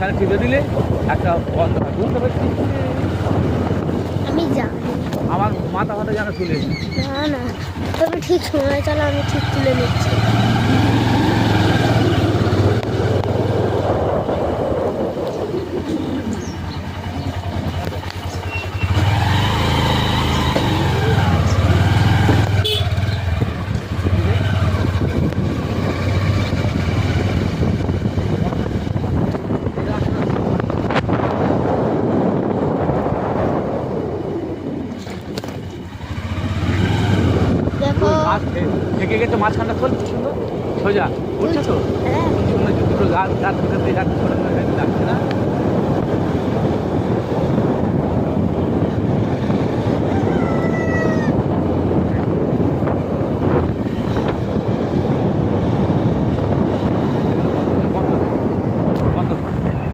এখানে টিপে দিলে একটা বন্ধ হয়, বুঝতে পারছি। আমি জানি। আমার মাথা ফাটা যেন তুলে না না, তবে ঠিক সময় চলো, আমি ঠিক তুলে নিচ্ছি। দেখো। গাছ থেকে গেছে, মাঝখানটা চলছে সুন্দর সোজা উঠছে তো হ্যাঁ। দুটো গাছ গাছ থেকে গাছ ছোট ছোট লাগছে না।